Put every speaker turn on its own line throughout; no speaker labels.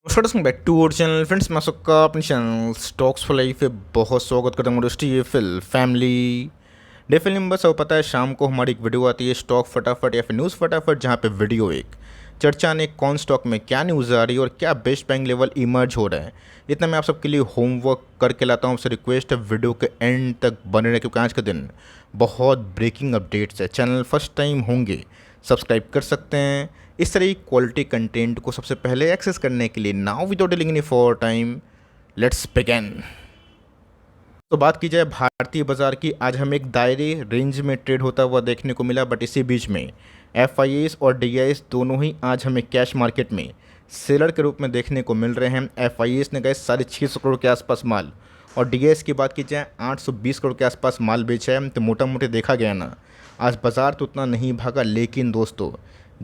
Welcome back to our channel friends. मैं सबका अपने चैनल स्टॉक्स फॉर लाइफ पे बहुत स्वागत करता हूँ। दोस्तों ये फिल फैमिली डे फिल्म बस अब पता है शाम को हमारी एक वीडियो आती है स्टॉक फटाफट या फिर न्यूज़ फटाफट, जहाँ पे वीडियो एक चर्चा ने कौन स्टॉक में क्या न्यूज़ आ रही है और क्या बेस्ट बाइंग लेवल इमर्ज हो रहा है। इतना मैं आप सबके लिए होमवर्क करके लाता हूँ। आपसे रिक्वेस्ट है वीडियो के एंड तक बने रहे, क्योंकि आज का दिन बहुत ब्रेकिंग अपडेट्स है। चैनल फर्स्ट टाइम होंगे सब्सक्राइब कर सकते हैं इस तरह की क्वालिटी कंटेंट को सबसे पहले एक्सेस करने के लिए। Now without delaying any for time, let's begin. तो बात की जाए भारतीय बाजार की, आज हमें एक दायरे रेंज में ट्रेड होता हुआ देखने को मिला, बट इसी बीच में एफआईएस और डीआईएस दोनों ही आज हमें कैश मार्केट में सेलर के रूप में देखने को मिल रहे हैं। एफआईएस ने गए 650 करोड़ के आसपास माल और डीआईएस की बात की जाए 820 करोड़ के आसपास माल बेचा है। तो मोटा मोटे देखा गया ना, आज बाजार तो उतना नहीं भागा, लेकिन दोस्तों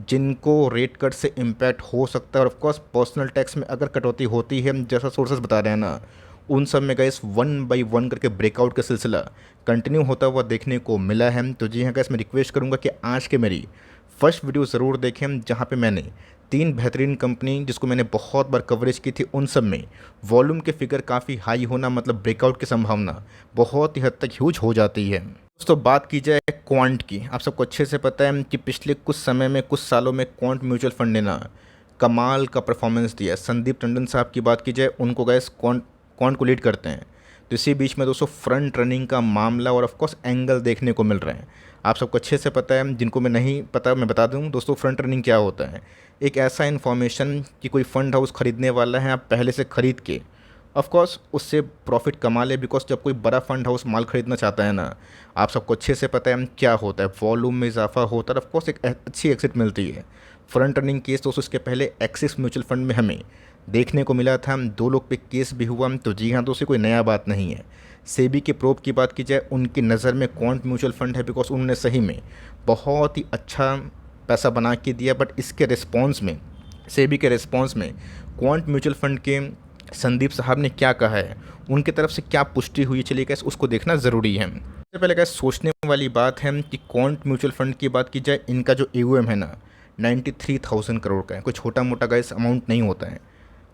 जिनको रेट कट से इम्पैक्ट हो सकता है और ऑफकोर्स पर्सनल टैक्स में अगर कटौती होती है जैसा सोर्सेज बता रहे हैं ना, उन सब में गैस 1 बाई 1 करके ब्रेकआउट का सिलसिला कंटिन्यू होता हुआ देखने को मिला है। तो जी हाँ गैस, मैं रिक्वेस्ट करूँगा कि आज के मेरी फर्स्ट वीडियो ज़रूर देखें, जहाँ पे मैंने 3 बेहतरीन कंपनी जिसको मैंने बहुत बार कवरेज की थी, उन सब में वॉल्यूम के फिगर काफ़ी हाई होना मतलब ब्रेकआउट की संभावना बहुत ही हद तक ह्यूज हो जाती है। दोस्तों बात की जाए क्वांट की, आप सबको अच्छे से पता है कि पिछले कुछ समय में कुछ सालों में क्वांट म्यूचुअल फंड ने ना कमाल का परफॉर्मेंस दिया। संदीप टंडन साहब की बात की जाए, उनको गैस क्वांट को लीड करते हैं। तो इसी बीच में दोस्तों फ्रंट रनिंग का मामला और ऑफकोर्स एंगल देखने को मिल रहे हैं। आप सबको अच्छे से पता है, जिनको मैं नहीं पता मैं बता दूं दोस्तों, फ्रंट रनिंग क्या होता है। एक ऐसा इन्फॉर्मेशन कि कोई फंड हाउस खरीदने वाला है, आप पहले से खरीद के ऑफ कोर्स उससे प्रॉफिट कमा ले। बिकॉज जब कोई बड़ा फंड हाउस माल खरीदना चाहता है ना, आप सबको अच्छे से पता है क्या होता है, वॉल्यूम में इजाफा होता है, ऑफ कोर्स एक अच्छी एक्सिट मिलती है। फ्रंट रनिंग केस दोस्तों इसके पहले एक्सिस म्यूचुअल फंड में हमें देखने को मिला था, 2 लोग पे केस भी हुआ। तो जी हाँ दोस्तों, कोई नया बात नहीं है। सेबी के प्रोब की बात की जाए, उनकी नज़र में क्वांट म्यूचुअल फंड है, बिकॉज उन्होंने सही में बहुत ही अच्छा पैसा बना के दिया। बट इसके रिस्पॉन्स में, सेबी के रिस्पॉन्स में क्वांट म्यूचुअल फंड के संदीप साहब ने क्या कहा है, उनकी तरफ से क्या पुष्टि हुई, चलिए कैसे उसको देखना ज़रूरी है। सबसे पहले कैसे सोचने वाली बात है कि क्वांट म्यूचुअल फंड की बात की जाए, इनका जो एयूएम है ना 93,000 करोड़ का है। कोई छोटा मोटा गैस अमाउंट नहीं होता है।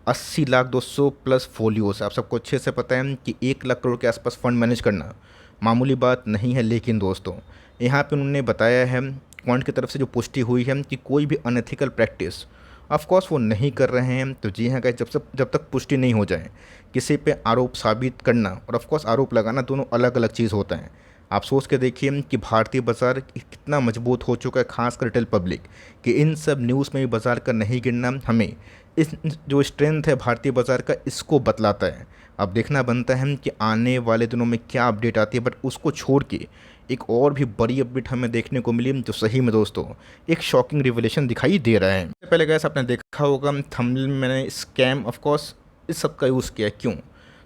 80 लाख 200 प्लस फोलियोस, आप सबको अच्छे से पता है कि 1 लाख करोड़ के आसपास फंड मैनेज करना मामूली बात नहीं है। लेकिन दोस्तों यहाँ पे उन्होंने बताया है, क्वांट की तरफ से जो पुष्टि हुई है कि कोई भी अनएथिकल प्रैक्टिस ऑफ कोर्स वो नहीं कर रहे हैं। तो जी हाँ, जब तक पुष्टि नहीं हो जाए, किसी पे आरोप साबित करना और ऑफ कोर्स आरोप लगाना दोनों अलग अलग चीज़ होता है। आप सोच के देखिए कि भारतीय बाज़ार कितना मजबूत हो चुका है, खासकर रिटेल पब्लिक, कि इन सब न्यूज़ में भी बाज़ार का नहीं गिरना हमें इस जो स्ट्रेंथ है भारतीय बाज़ार का, इसको बतलाता है। अब देखना बनता है कि आने वाले दिनों में क्या अपडेट आती है। बट उसको छोड़ के एक और भी बड़ी अपडेट हमें देखने को मिली, जो सही में दोस्तों एक शॉकिंग रिवलेशन दिखाई दे रहा है। सबसे पहले गैस आपने देखा होगा थंबनेल में मैंने स्कैम ऑफ कोर्स इस सब का यूज़ किया है। क्यों?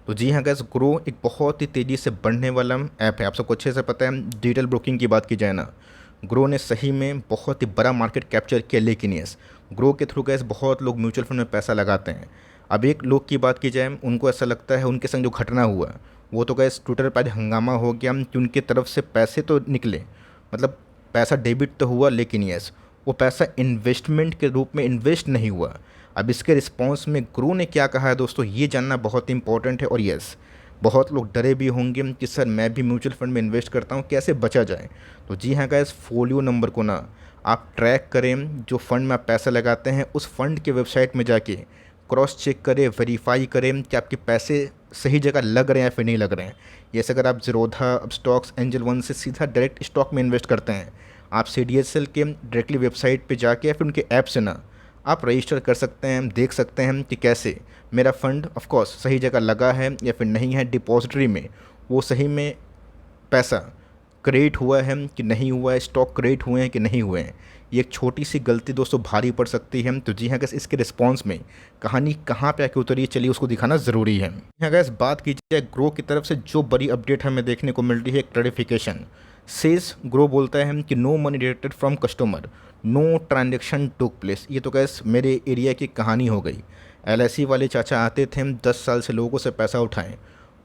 तो जी हाँ गैस, ग्रो एक बहुत ही तेज़ी से बढ़ने वाला ऐप है। आप सबको अच्छे से पता है, डिजिटल ब्रोकिंग की बात की जाए ना, ग्रो ने सही में बहुत ही बड़ा मार्केट कैप्चर किया। लेकिन यस, ग्रो के थ्रू गैस बहुत लोग म्यूचुअल फंड में पैसा लगाते हैं। अब एक लोग की बात की जाए, उनको ऐसा लगता है उनके संग जो घटना हुआ वो तो गैस ट्विटर पर हंगामा हो गया कि उनकी तरफ से पैसे तो निकले, मतलब पैसा डेबिट तो हुआ, लेकिन यस वो पैसा इन्वेस्टमेंट के रूप में इन्वेस्ट नहीं हुआ। अब इसके रिस्पॉन्स में ग्रो ने क्या कहा है दोस्तों, ये जानना बहुत इंपॉर्टेंट है। और यस, बहुत लोग डरे भी होंगे कि सर मैं भी म्यूचुअल फंड में इन्वेस्ट करता हूँ, कैसे बचा जाए। तो जी हाँ गैस, फोलियो नंबर को ना आप ट्रैक करें, जो फंड में आप पैसा लगाते हैं उस फंड के वेबसाइट में जाके क्रॉस चेक करें, वेरीफाई करें कि आपके पैसे सही जगह लग रहे हैं या फिर नहीं लग रहे हैं। जैसे अगर आप ज़ीरोधा, अब स्टॉक्स, एंजल वन से सीधा डायरेक्ट स्टॉक में इन्वेस्ट करते हैं, आप CDSL के डायरेक्टली वेबसाइट पे जाके या फिर उनके ऐप से ना आप रजिस्टर कर सकते हैं, देख सकते हैं कि कैसे मेरा फ़ंड ऑफ कोर्स सही जगह लगा है या फिर नहीं है, डिपॉजिटरी में वो सही में पैसा क्रिएट हुआ है कि नहीं हुआ है, स्टॉक क्रिएट हुए हैं कि नहीं हुए हैं। ये एक छोटी सी गलती दोस्तों भारी पड़ सकती है। तो जी हाँ गैस, इसके रिस्पॉन्स में कहानी कहाँ पे आके उतरी है, चलिए उसको दिखाना ज़रूरी है। यहाँ गैस बात की जाए ग्रो की तरफ से जो बड़ी अपडेट हमें देखने को मिल रही है, क्लैरिफिकेशन। सेज ग्रो बोलता है कि no money deducted from customer, no transaction took place. ये तो गैस मेरे एरिया की कहानी हो गई। LIC वाले चाचा आते थे, 10 साल से लोगों से पैसा उठाएं,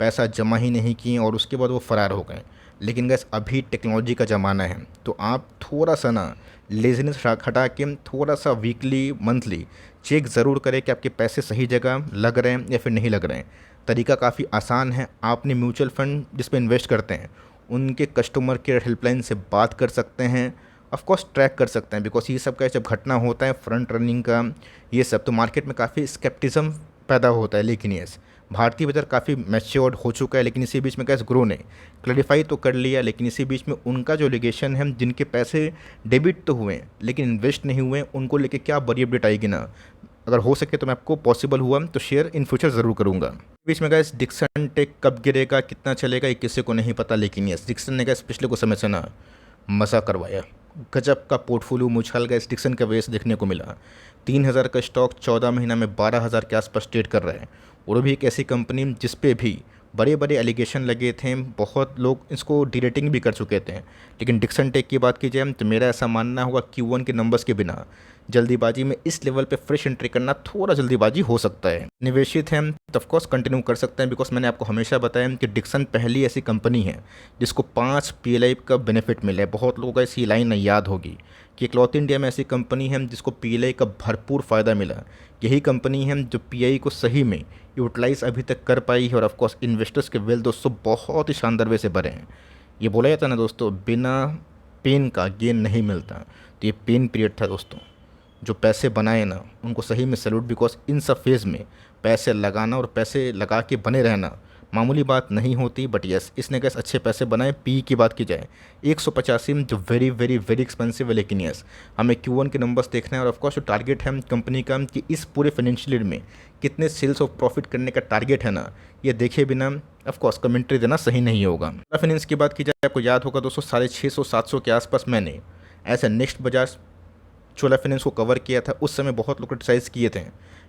पैसा जमा ही नहीं किए और उसके बाद वो फ़रार हो गए। लेकिन गैस अभी टेक्नोलॉजी का ज़माना है, तो आप थोड़ा सा ना लेज़ीनेस हटा के थोड़ा सा वीकली मंथली चेक ज़रूर करें कि आपके पैसे सही जगह लग रहे हैं या फिर नहीं लग रहे हैं। तरीका काफ़ी आसान है। आपने म्यूचुअल फंड जिस पे इन्वेस्ट करते हैं उनके कस्टमर केयर हेल्पलाइन से बात कर सकते हैं, ऑफ कोर्स ट्रैक कर सकते हैं, बिकॉज ये सब का जब घटना होता है फ्रंट रनिंग का ये सब, तो मार्केट में काफ़ी स्केप्टिज्म पैदा होता है। लेकिन यस, भारतीय बाजार काफ़ी मैच्योर्ड हो चुका है, लेकिन इसी बीच में कैसे ग्रो ने क्लैरिफाई तो कर लिया, लेकिन इसी बीच में उनका जो एलिगेशन है जिनके पैसे डेबिट तो हुए हैं लेकिन इन्वेस्ट नहीं हुए, उनको लेके क्या बड़ी अपडेट आएगी ना, अगर हो सके तो मैं आपको पॉसिबल हुआ तो शेयर इन फ्यूचर ज़रूर करूँगा। बीच में गैस डिक्सन टेक कब गिरेगा, कितना चलेगा, ये किसी को नहीं पता, लेकिन यस डिक्सन ने गैस पिछले कुछ समय से ना मज़ा करवाया। गजब का पोर्टफोलियो मुझाल गैस डिक्सन के वजह से देखने को मिला। 3,000 का स्टॉक 14 महीना में 12,000 के आसपास ट्रेड कर रहा है, और भी एक ऐसी कंपनी जिस पे भी बड़े बड़े एलिगेशन लगे थे, बहुत लोग इसको डिरेटिंग भी कर चुके थे। लेकिन डिक्सन टेक की बात की जाए तो मेरा ऐसा मानना होगा Q1 के नंबर्स के बिना जल्दीबाजी में इस लेवल पे फ्रेश एंट्री करना थोड़ा जल्दीबाजी हो सकता है। निवेशित हैं तो ऑफकोर्स कंटिन्यू कर सकते हैं, बिकॉज मैंने आपको हमेशा बताया कि डिक्सन पहली ऐसी कंपनी है जिसको 5 PLI का बेनिफिट मिला है। बहुत लोगों को ऐसी लाइन याद होगी कि इकलौती इंडिया में ऐसी कंपनी है जिसको PLI का भरपूर फ़ायदा मिला। यही कंपनी है जो PI को सही में यूटिलाइज अभी तक कर पाई है, और ऑफकोर्स इन्वेस्टर्स के वेल दोस्तों बहुत ही शानदार वे से भरे हैं। ये बोला जाता है ना दोस्तों, बिना पेन का गेन नहीं मिलता, तो ये पेन पीरियड था दोस्तों। जो पैसे बनाए ना उनको सही में सैल्यूट, बिकॉज इन सब फेज़ में पैसे लगाना और पैसे लगा के बने रहना मामूली बात नहीं होती। बट यस, इसने कैसे अच्छे पैसे बनाए। पी की बात की जाए 185 में, जो वेरी वेरी वेरी एक्सपेंसिव है, लेकिन यस हमें Q1 के नंबर्स देखना है, और ऑफकोर्स जो टारगेट है कंपनी का कि इस पूरे फाइनेंशियल ईयर में कितने सेल्स और प्रॉफिट करने का टारगेट है ना, ये देखे बिना ऑफकोर्स कमेंट्री देना सही नहीं होगा। फाइनेंस की बात की जाए, आपको याद होगा दोस्तों 650-700 के आसपास मैंने ऐसे नेक्स्ट बजाज चोला फाइनेंस को कवर किया था। उस समय बहुत लोग क्रिटिसाइज़ किए थे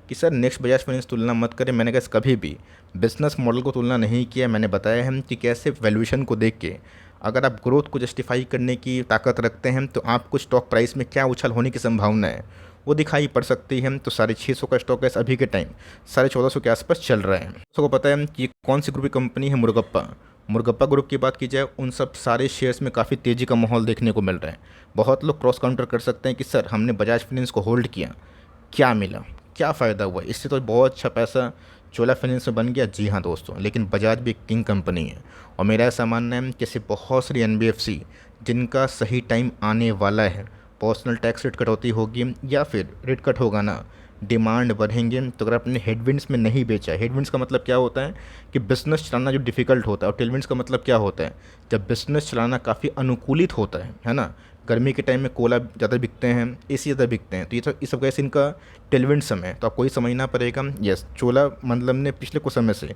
कि सर नेक्स्ट बजाज फाइनेंस तुलना मत करें। मैंने कहा कभी भी बिजनेस मॉडल को तुलना नहीं किया। मैंने बताया है कि कैसे वैल्यूएशन को देख के अगर आप ग्रोथ को जस्टिफाई करने की ताकत रखते हैं तो आपको स्टॉक प्राइस में क्या उछाल होने की संभावना है वो दिखाई पड़ सकती है। तो 650 का स्टॉक है अभी के टाइम 1450 के आसपास चल रहा है। सबको पता है कि कौन सी ग्रुप की कंपनी है, मुर्गप्पा ग्रुप की बात की जाए, उन सब सारे शेयर्स में काफ़ी तेज़ी का माहौल देखने को मिल रहा है। बहुत लोग क्रॉस काउंटर कर सकते हैं कि सर हमने बजाज फाइनेंस को होल्ड किया, क्या मिला, क्या फ़ायदा हुआ, इससे तो बहुत अच्छा पैसा चोला फाइनेंस में बन गया। जी हाँ दोस्तों, लेकिन बजाज भी एक किंग कंपनी है, और मेरा ऐसा मानना है कि ऐसे बहुत सारी NBFC जिनका सही टाइम आने वाला है, पर्सनल टैक्स रेट कटौती होगी या फिर रेट कट होगा ना, डिमांड बढ़ेंगे। तो अगर आपने हेडविंड्स में नहीं बेचा है, हेडविंड्स का मतलब क्या होता है कि बिज़नेस चलाना जो डिफ़िकल्ट होता है, और टेलविंड्स का मतलब क्या होता है जब बिज़नेस चलाना काफ़ी अनुकूलित होता है ना। गर्मी के टाइम में कोला ज़्यादा बिकते हैं, AC ज़्यादा बिकते हैं, तो ये सब कैसे इनका टेलविंड समय, तो आपको ही समझना पड़ेगा। यस, चोला मतलब ने पिछले कुछ समय से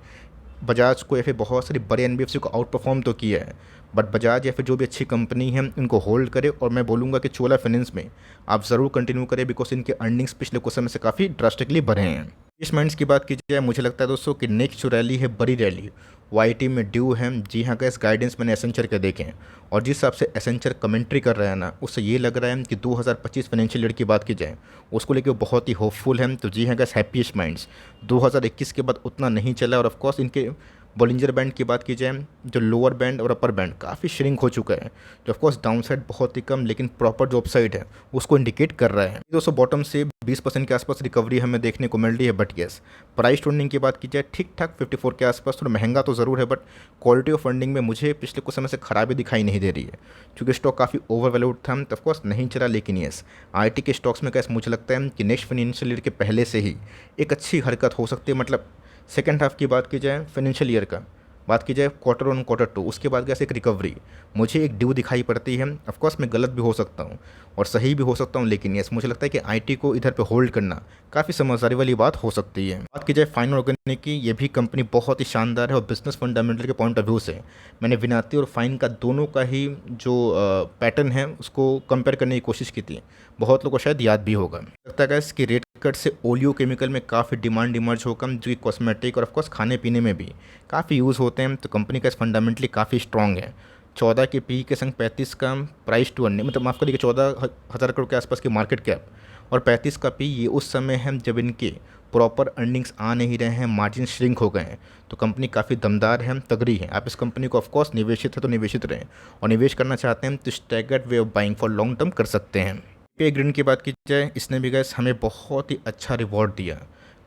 बजाज को या फिर बहुत सारी बड़े NBFC को आउट परफॉर्म तो किया है, बट बजाज या फिर जो भी अच्छी कंपनी है उनको होल्ड करे। और मैं बोलूँगा कि चोला फाइनेंस में आप ज़रूर कंटिन्यू करें, बिकॉज इनके अर्निंग्स पिछले कुछ समय से काफ़ी ड्रास्टिकली बढ़े हैं। इन्वेस्टमेंट्स की बात की जाए, मुझे लगता है दोस्तों कि नेक्स्ट जो रैली है, बड़ी रैली YT में ड्यू है। जी हाँ गैस, गाइडेंस मैंने एसेंचर के देखे हैं, और जिस हिसाब से एसेंचर कमेंट्री कर रहा है ना, उससे ये लग रहा है कि 2025 फाइनेंशियल ईयर की बात की जाए उसको लेकर बहुत ही होपफुल है। तो जी हाँ गैस, हैप्पीएस्ट माइंड्स 2021 के बाद उतना नहीं चला, और ऑफकोर्स इनके बॉलिंजर बैंड की बात की जाए, जो लोअर बैंड और अपर बैंड काफ़ी श्रिंक हो चुका है, जो ऑफकोर्स डाउन साइड बहुत ही कम, लेकिन प्रॉपर जो अपसाइड है उसको इंडिकेट कर रहा है। दोस्तों बॉटम से 20% के आसपास रिकवरी हमें देखने को मिल रही है। बट यस, प्राइस टर्निंग की बात की जाए, ठीक ठाक 54 के आसपास, थोड़ा महंगा तो ज़रूर है, बट क्वालिटी ऑफ फंडिंग में मुझे पिछले कुछ समय से खराबी दिखाई नहीं दे रही है, क्योंकि स्टॉक काफ़ी ओवर वैल्यूड था, तो ऑफकोर्स नहीं चला। लेकिन यस, IT के स्टॉक्स में कैसे मुझे लगता है कि नेक्स्ट फाइनेंशियल ईयर के पहले से ही एक अच्छी हरकत हो सकती है। मतलब सेकेंड हाफ की बात की जाए, फाइनेंशियल ईयर का बात की जाए, Q1 Q2, उसके बाद कैसे एक रिकवरी मुझे एक ड्यू दिखाई पड़ती है। ऑफकोर्स मैं गलत भी हो सकता हूँ और सही भी हो सकता हूँ, लेकिन यस मुझे लगता है कि IT को इधर पे होल्ड करना काफ़ी समझदारी वाली बात हो सकती है। बात की जाए फाइन ऑर्गेनिक की, ये भी कंपनी बहुत ही शानदार है, और बिजनेस फंडामेंटल के पॉइंट ऑफ व्यू से मैंने विनाती और फाइन का दोनों का ही जो पैटर्न है उसको कंपेयर करने की कोशिश की थी। बहुत लोगों को शायद याद भी होगा। लगता है इसकी रेट कट से ओलियो केमिकल में काफ़ी डिमांड इमर्ज होगा, जो कि कॉस्मेटिक और ऑफकोर्स खाने पीने में भी काफ़ी यूज़ होते हैं। तो कंपनी का फंडामेंटली काफ़ी स्ट्रॉन्ग है। 14 के पी के संग 35 का प्राइस टू अर्निंग, मतलब माफ़ करिए 14,000 करोड़ के आसपास की मार्केट कैप, और 35 का पी, ये उस समय है जब इनके प्रॉपर अर्निंग्स आ नहीं रहे हैं, मार्जिन श्रिंक हो गए हैं। तो कंपनी काफ़ी दमदार है, तगड़ी है। आप इस कंपनी को ऑफकोर्स निवेशित है तो निवेशित रहें, और निवेश करना चाहते हैं तो staggered way of buying for long term कर सकते हैं। पे ग्रीन की बात की जाए, इसने भी गैस हमें बहुत ही अच्छा रिवॉर्ड दिया।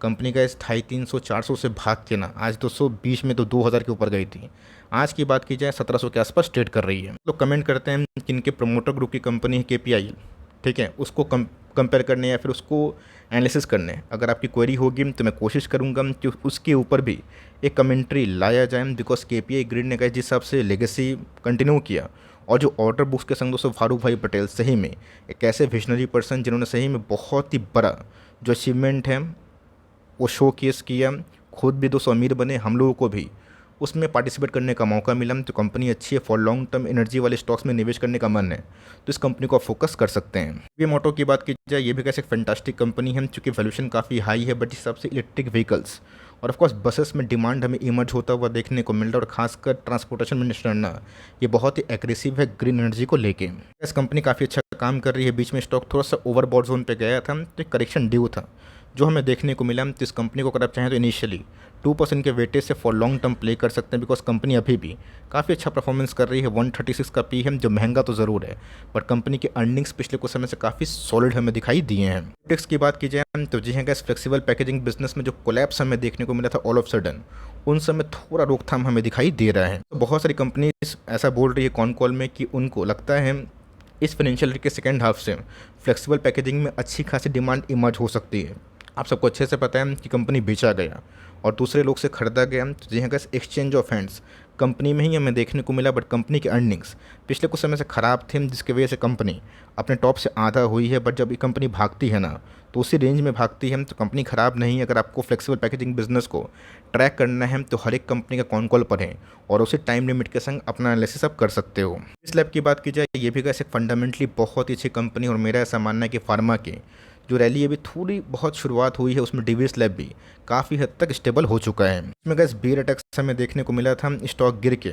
कंपनी गैस 250, 300, 400 से भाग के ना आज 220 में तो 2000 के ऊपर गई थी। आज की बात की जाए 1700 के आसपास ट्रेड कर रही है। लोग कमेंट करते हैं कि इनके प्रमोटर ग्रुप की कंपनी है केपीआई, ठीक है, उसको कंपेयर करने या फिर उसको एनालिसिस करने अगर आपकी क्वेरी होगी तो मैं कोशिश करूंगा कि उसके ऊपर भी एक कमेंट्री लाया जाए। बिकॉज केपीआई ग्रिड ने जिस हिसाब से लेगेसी कंटिन्यू किया और जो ऑर्डर बुक्स के संग दोस्तों फारूक भाई पटेल सही में एक ऐसे विजनरी पर्सन जिन्होंने सही में बहुत ही बड़ा जो अचीवमेंट है वो शो केस किया। खुद भी दोस्तों अमीर बने, हम लोगों को भी उसमें पार्टिसिपेट करने का मौका मिला। तो कंपनी अच्छी है, फॉर लॉन्ग टर्म एनर्जी वाले स्टॉक्स में निवेश करने का मन है तो इस कंपनी को आप फोकस कर सकते हैं। ये मोटो की बात की जाए, ये भी कैसे एक फैंटास्टिक कंपनी है, चूँकि वैल्यूएशन काफ़ी हाई है, बट इस हिसाब से इलेक्ट्रिक व्हीकल्स और ऑफकोर्स बसेस में डिमांड हमें इमर्ज होता हुआ देखने को मिल रहा है। और खासकर ट्रांसपोर्टेशन मिनिस्टर ना ये बहुत ही एग्रेसिव है ग्रीन एनर्जी को लेके। इस कंपनी काफ़ी अच्छा काम कर रही है। बीच में स्टॉक थोड़ा सा ओवरबॉट जोन पे गया था तो एक करेक्शन ड्यू था जो हमें देखने को मिला। तो इस कंपनी को अगर आप चाहें तो इनिशियली 2% के वेटेज से फॉर लॉन्ग टर्म प्ले कर सकते हैं। बिकॉज कंपनी अभी भी काफ़ी अच्छा परफॉर्मेंस कर रही है। 136 का पी है जो महंगा तो ज़रूर है, बट कंपनी के अर्निंग्स पिछले कुछ समय से काफ़ी सॉलिड हमें दिखाई दिए हैं। टेक्स की बात की जाए तो जी हाँ गैस, फ्लेक्सिबल पैकेजिंग बिजनेस में जो कोलैप्स हमें देखने को मिला था ऑल ऑफ सडन, उन समय थोड़ा रोकथाम हमें दिखाई दे रहा है। तो बहुत सारी कंपनीज ऐसा बोल रही है कॉन कॉल में कि उनको लगता है इस फाइनेंशियल ईयर के सेकेंड हाफ से फ्लेक्सिबल पैकेजिंग में अच्छी खासी डिमांड इमर्ज हो सकती है। आप सबको अच्छे से पता है कि कंपनी बेचा गया और दूसरे लोग से खरीदा गया। तो जी हाँ gas, exchange of hands company में ही हमें देखने को मिला। बट कंपनी के अर्निंग्स पिछले कुछ समय से ख़राब थे जिसकी वजह से कंपनी अपने टॉप से आधा हुई है। बट जब ये कंपनी भागती है ना तो उसी रेंज में भागती है, तो कंपनी ख़राब नहीं है। अगर आपको फ्लेक्सिबल पैकेजिंग बिजनेस को ट्रैक करना है तो हर एक कंपनी का कौन कॉल पर है और उसी टाइम लिमिट के संग अपना एनालिसिस आप कर सकते हो। इस लैब की बात की जाए, ये भी गैस एक फंडामेंटली बहुत ही अच्छी कंपनी और मेरा ऐसा मानना है कि फार्मा के जो रैली अभी थोड़ी बहुत शुरुआत हुई है उसमें डिवीस लैब भी काफ़ी हद तक स्टेबल हो चुका है। इसमें गैस बेयर अटैक्स हमें देखने को मिला था, स्टॉक गिर के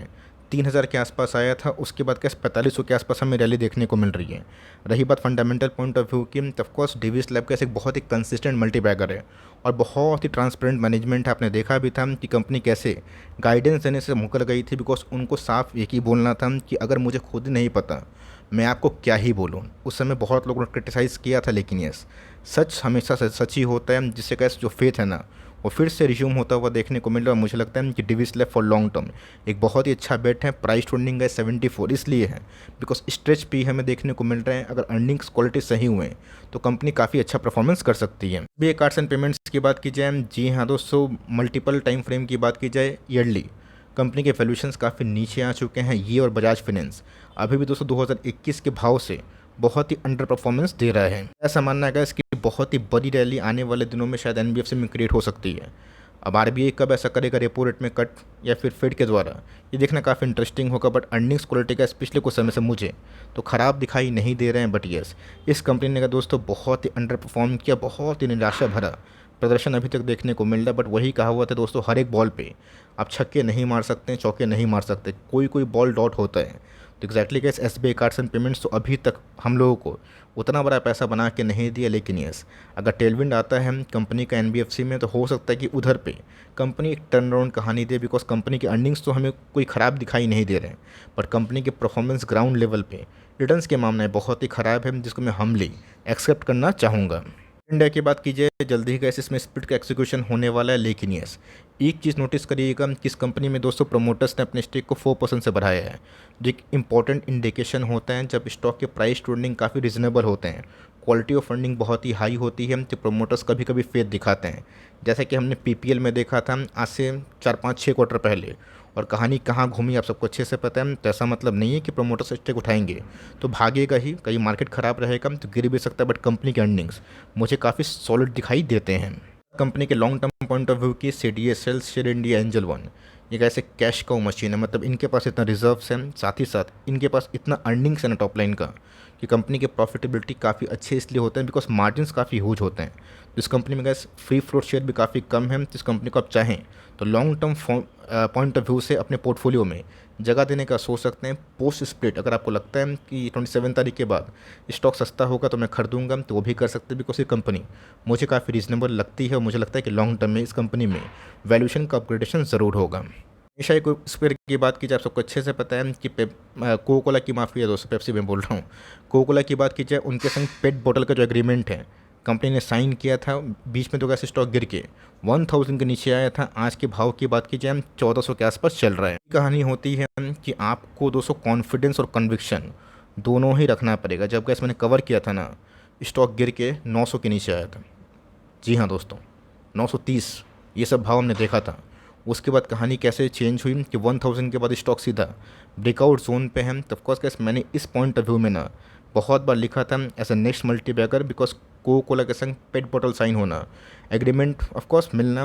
3000 के आसपास आया था। उसके बाद गैस 4500 के आसपास हमें रैली देखने को मिल रही है। रही बात फंडामेंटल पॉइंट ऑफ व्यू की, तो ऑफकोर्स डिवीस लैब का एक बहुत ही कंसिस्टेंट मल्टीबैगर है और बहुत ही ट्रांसपेरेंट मैनेजमेंट है। आपने देखा भी था कि कंपनी कैसे गाइडेंस देने से मुकर गई थी। बिकॉज उनको साफ एक ही बोलना था कि अगर मुझे खुद नहीं पता मैं आपको क्या ही बोलूँ। उस समय बहुत लोगों ने क्रिटिसाइज़ किया था, लेकिन यस, सच हमेशा सच ही होता है, जिससे कैसे जो फेथ है ना वो फिर से रिज्यूम होता हुआ देखने को मिल रहा है। मुझे लगता है कि Divi's lab for long term एक बहुत ही अच्छा बेट है। प्राइस ट्रेंडिंग है 74 इसलिए है बिकॉज स्ट्रेच पी हमें देखने को मिल रहे हैं। अगर अर्निंग्स क्वालिटी सही हुए तो कंपनी काफ़ी अच्छा परफॉर्मेंस कर सकती है। भी कार्ड्स एंड पेमेंट्स की बात की जाए, जी हाँ दोस्तों, मल्टीपल टाइम फ्रेम की बात की जाए, ईयरली कंपनी के वैल्यूएशंस काफ़ी नीचे आ चुके हैं। ये और बजाज फाइनेंस अभी भी दोस्तों 2021 के भाव से बहुत ही अंडर परफॉर्मेंस दे रहा है। ऐसा मानना है इसकी बहुत ही बड़ी रैली आने वाले दिनों में शायद एनबीएफसी में क्रिएट हो सकती है। अब आरबीआई कब ऐसा करेगा, रेपो रेट में कट या फिर फेड के द्वारा, ये देखना काफ़ी इंटरेस्टिंग होगा। बट अर्निंग्स क्वालिटी का पिछले कुछ समय से मुझे तो ख़राब दिखाई नहीं दे रहे हैं। बट यस, इस कंपनी ने दोस्तों बहुत ही अंडर परफॉर्म किया, बहुत ही निराशा भरा प्रदर्शन अभी तक देखने को मिल रहा है। बट वही कहा हुआ था दोस्तों, हर एक बॉल पे आप छक्के नहीं मार सकते, चौके नहीं मार सकते, कोई कोई बॉल डॉट होता है। तो exactly gas, SBI cards and payments तो अभी तक हम लोगों को उतना बड़ा पैसा बना के नहीं दिया। लेकिन यस, अगर टेलविंड आता है कंपनी का एनबीएफसी में तो हो सकता है कि उधर पे कंपनी एक टर्न अराउंड कहानी दे। बिकॉज कंपनी के अर्निंग्स तो हमें कोई ख़राब दिखाई नहीं दे रहे हैं, बट कंपनी के परफॉर्मेंस ग्राउंड लेवल पे रिटर्न्स के मामले में बहुत ही ख़राब है, जिसको मैं हम्बली एक्सेप्ट करना चाहूँगा। इंडिया की बात की जाए, जल्दी ही गैस इसमें स्प्लिट का एक्सिक्यूशन होने वाला है। लेकिन यस, एक चीज़ नोटिस करिएगा कि इस कंपनी में दोस्तों प्रमोटर्स ने अपने स्टेक को 4% से बढ़ाया है, जो एक इंपॉर्टेंट इंडिकेशन होता है। जब स्टॉक के प्राइस ट्रेंडिंग काफ़ी रिजनेबल होते हैं, क्वालिटी ऑफ फंडिंग बहुत ही हाई होती है, तो प्रमोटर्स कभी कभी फेथ दिखाते हैं। जैसा कि हमने पीपीएल में देखा था आज से 4-5-6 क्वार्टर पहले, और कहानी कहाँ घूमी आप सबको अच्छे से पता है। तो ऐसा मतलब नहीं है कि प्रमोटर्स स्टेक उठाएंगे तो भागेगा ही, कहीं मार्केट ख़राब रहेगा तो गिर भी सकता है। बट कंपनी के अर्निंग्स मुझे काफ़ी सॉलिड दिखाई देते हैं। कंपनी के long term point of view की CDSL share India angel one एक ऐसे कैश काउ मशीन है। मतलब इनके पास इतना रिजर्व्स हैं, साथ ही साथ इनके पास इतना अर्निंग्स है ना टॉप लाइन का, कि कंपनी के प्रॉफिटेबिलिटी काफ़ी अच्छे इसलिए होते हैं बिकॉज मार्जिन्स काफ़ी ह्यूज होते हैं। तो इस कंपनी में गैस फ्री फ्लोट शेयर भी काफ़ी कम है। तो इस कंपनी को आप चाहें तो long term point of view से अपने पोर्टफोलियो में जगह देने का सोच सकते हैं। पोस्ट स्प्लिट अगर आपको लगता है कि 27 तारीख के बाद स्टॉक सस्ता होगा तो मैं खरीदूंगा, तो वो भी कर सकते हैं। बिकॉज ये कंपनी मुझे काफ़ी रीजनेबल लगती है और मुझे लगता है कि लॉन्ग टर्म में इस कंपनी में वैल्यूएशन का अपग्रेडेशन ज़रूर होगा। हमेशा एक स्क्वायर की बात की जाए, आप सबको अच्छे से पता है कि कोको कोला की माफिया, दोस्तों पेप्सी में बोल रहा हूँ, कोको कोला की बात की जाए, उनके संग पेट बोतल का जो एग्रीमेंट है कंपनी ने साइन किया था, बीच में तो कैसे स्टॉक गिर के 1000 के नीचे आया था। आज के भाव की बात की जाए 1400 के आसपास चल रहा है। कहानी होती है कि आपको दोस्तों कॉन्फिडेंस और कन्विक्शन दोनों ही रखना पड़ेगा। जब गैस मैंने कवर किया था ना, स्टॉक गिर के 900 के नीचे आया था। जी हाँ दोस्तों, 930 ये सब भाव हमने देखा था। उसके बाद कहानी कैसे चेंज हुई कि 1000 के बाद स्टॉक सीधा ब्रेकआउट जोन पे है। तो ऑफकोर्स कैसे मैंने इस पॉइंट ऑफ व्यू में ना बहुत बार लिखा था as a next multibagger, because Coca Cola के संग पेट बोतल साइन होना, एग्रीमेंट ऑफकोर्स मिलना,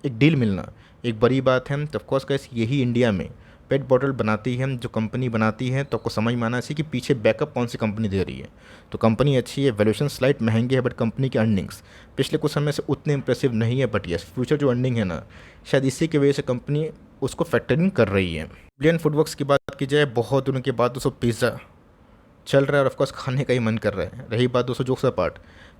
एक डील मिलना एक बड़ी बात है। तो ऑफकोर्स कैसे यही इंडिया में पेट बॉटल बनाती है जो कंपनी बनाती है, तो आपको समझ में आना चाहिए कि पीछे बैकअप कौन सी कंपनी दे रही है। तो कंपनी अच्छी है, वैल्यूएशन स्लाइट महंगी है, बट कंपनी की अर्निंग्स पिछले कुछ समय से उतने इंप्रेसिव नहीं है। बट यस, फ्यूचर जो अर्निंग है ना, शायद इसी की वजह से कंपनी उसको फैक्टरिंग कर रही है। ब्रिलियंट फूडवर्क्स की बात की जाए, बहुत दिनों के बाद दोस्तों पिज़्ज़ा चल रहा है और ऑफकोर्स खाने का ही मन कर रहा है। रही बात दोस्तों जोक्स अपार्ट,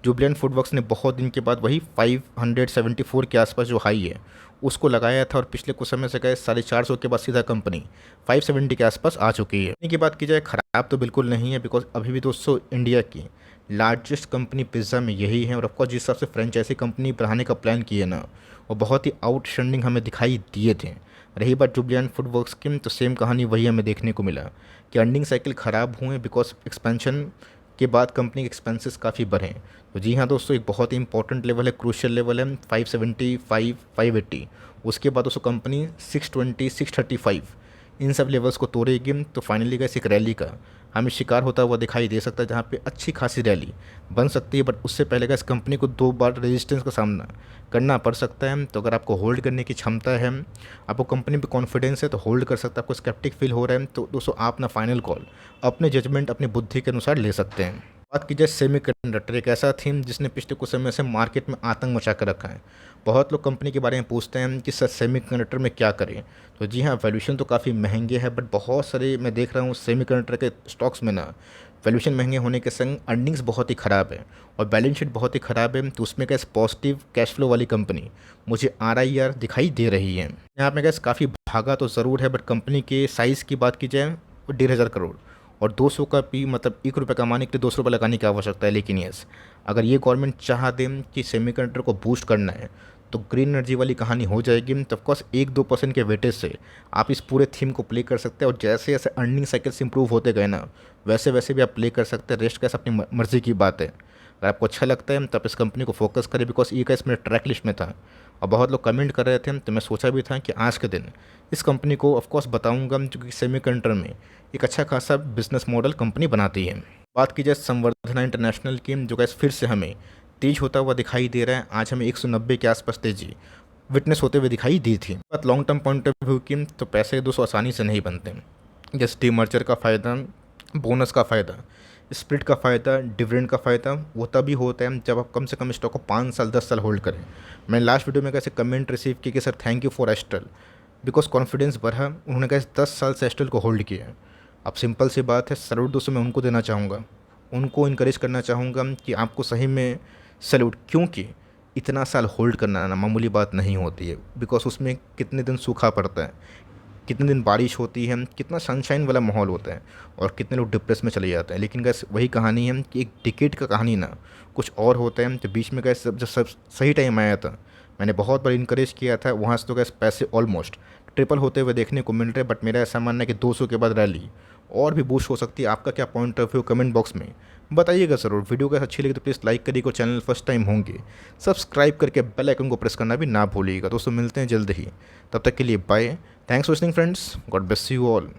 जुबिलेंट फूडवर्क्स ने बहुत दिन के बाद वही 574 के आसपास जो हाई है उसको लगाया था, और पिछले कुछ समय से गए 450 के बाद सीधा कंपनी 570 के आसपास आ चुकी है। इनकी बात की जाए, ख़राब तो बिल्कुल नहीं है, बिकॉज अभी भी दोस्तों इंडिया की लार्जेस्ट कंपनी पिज़्ज़ा में यही है। और ऑफकोर्स जिस हिसाब से फ्रेंचाइजी कंपनी बढ़ाने का प्लान किया ना, वो बहुत ही आउटस्टैंडिंग हमें दिखाई दिए थे। रही बात जुबिलेंट फूडवर्क्स की, तो सेम कहानी वही हमें देखने को मिला कि अर्निंग साइकिल ख़राब हुए बिकॉज एक्सपेंशन के बाद कंपनी के एक्सपेंसेस काफ़ी बढ़े। तो जी हाँ दोस्तों, एक बहुत ही इंपॉर्टेंट लेवल है, क्रूशियल लेवल है 575 580। उसके बाद दोस्तों कंपनी 620 635 इन सब लेवल्स को तोड़ेगी, तो फाइनली गैस एक रैली का हमें शिकार होता हुआ दिखाई दे सकता है, जहाँ पे अच्छी खासी रैली बन सकती है। बट उससे पहले गैस कंपनी को 2 बार रेजिस्टेंस का सामना करना पड़ सकता है। तो अगर आपको होल्ड करने की क्षमता है, आपको कंपनी पे कॉन्फिडेंस है, तो होल्ड कर सकते हैं। आपको स्केप्टिक फील हो रहा है, तो दोस्तों आप अपना फाइनल कॉल अपने जजमेंट अपनी बुद्धि के अनुसार ले सकते हैं। बात की जाए सेमीकंडक्टर, एक ऐसा थीम जिसने पिछले कुछ समय से मार्केट में आतंक मचा कर रखा है। बहुत लोग कंपनी के बारे में पूछते हैं कि सर सेमीकंडक्टर में क्या करें। तो जी हाँ, वैल्यूएशन तो काफ़ी महंगे हैं, बट बहुत सारे मैं देख रहा हूँ सेमीकंडक्टर के स्टॉक्स में ना, वैल्यूएशन महंगे होने के संग अर्निंग्स बहुत ही ख़राब है और बैलेंस शीट बहुत ही ख़राब है। तो उसमें कैसे पॉजिटिव कैश फ्लो वाली कंपनी मुझे RIR दिखाई दे रही है। यहाँ पे कैसे काफ़ी भागा तो ज़रूर है, बट कंपनी के साइज़ की बात की जाए वो 1,500 करोड़ और 200 का पी, मतलब ₹1 कमाने के लिए 200 रुपये लगाने की आवश्यकता है। लेकिन यस, अगर ये गवर्नमेंट चाह दें कि सेमीकंडक्टर को बूस्ट करना है, तो ग्रीन एनर्जी वाली कहानी हो जाएगी। तो ऑफकोर्स 1-2% के वेटेज से आप इस पूरे थीम को प्ले कर सकते हैं, और जैसे जैसे अर्निंग साइकिल्स इंप्रूव होते गए ना, वैसे वैसे भी आप प्ले कर सकते हैं। रेस्ट कैसे अपनी मर्जी की बात है। अगर आपको अच्छा लगता है तो आप इस कंपनी को फोकस करें, बिकॉज ये कैसे मेरे ट्रैक लिस्ट में था और बहुत लोग कमेंट कर रहे थे। तो मैं सोचा भी था कि आज के दिन इस कंपनी को ऑफकोर्स बताऊंगा, जो कि सेमीकंडक्टर में एक अच्छा खासा बिजनेस मॉडल कंपनी बनाती है। बात की जाए संवर्धना इंटरनेशनल की, जो गैस फिर से हमें तेज होता हुआ दिखाई दे रहा है। आज हमें 190 के आसपास तेजी विटनेस होते हुए दिखाई दी थी। बात long term point of view की, तो पैसे दोस्तों आसानी से नहीं बनते। जैसे डीमर्जर का फ़ायदा, बोनस का फ़ायदा, स्प्लिट का फ़ायदा, डिविडेंड का फ़ायदा वो तभी होता है जब आप कम से कम स्टॉक को 5 साल 10 साल होल्ड करें। मैंने लास्ट वीडियो में कैसे कमेंट रिसीव किया कि sir thank you for astral, because confidence बढ़ा। उन्होंने कैसे 10 साल से एस्ट्रल को होल्ड किया है। अब सिंपल सी बात है, सैल्यूट दोस्तों मैं उनको देना चाहूँगा, उनको इनकरेज करना चाहूँगा कि आपको सही में सैल्यूट, क्योंकि इतना साल होल्ड करना ना मामूली बात नहीं होती है। बिकॉज उसमें कितने दिन सूखा पड़ता है, कितने दिन बारिश होती है, कितना सनशाइन वाला माहौल होता है, और कितने लोग डिप्रेस में चले जाते हैं। लेकिन गैस वही कहानी है कि एक टिकट का कहानी ना कुछ और होता है। तो बीच में गैस जब सब सही टाइम आया था, मैंने बहुत बार इनकरेज किया था, वहाँ से तो गैस पैसे ऑलमोस्ट ट्रिपल होते हुए देखने को मिल रहे हैं। बट मेरा ऐसा मानना है कि 200 के बाद रैली और भी बूस्ट हो सकती है। आपका क्या point of view comment box में बताइएगा ज़रूर। वीडियो अगर अच्छी लगी तो प्लीज़ लाइक करिएगा, और चैनल फर्स्ट टाइम होंगे सब्सक्राइब करके बेल आइकन को प्रेस करना भी ना भूलिएगा। दोस्तों मिलते हैं जल्द ही, तब तक के लिए bye. Thanks for listening friends, God bless you all.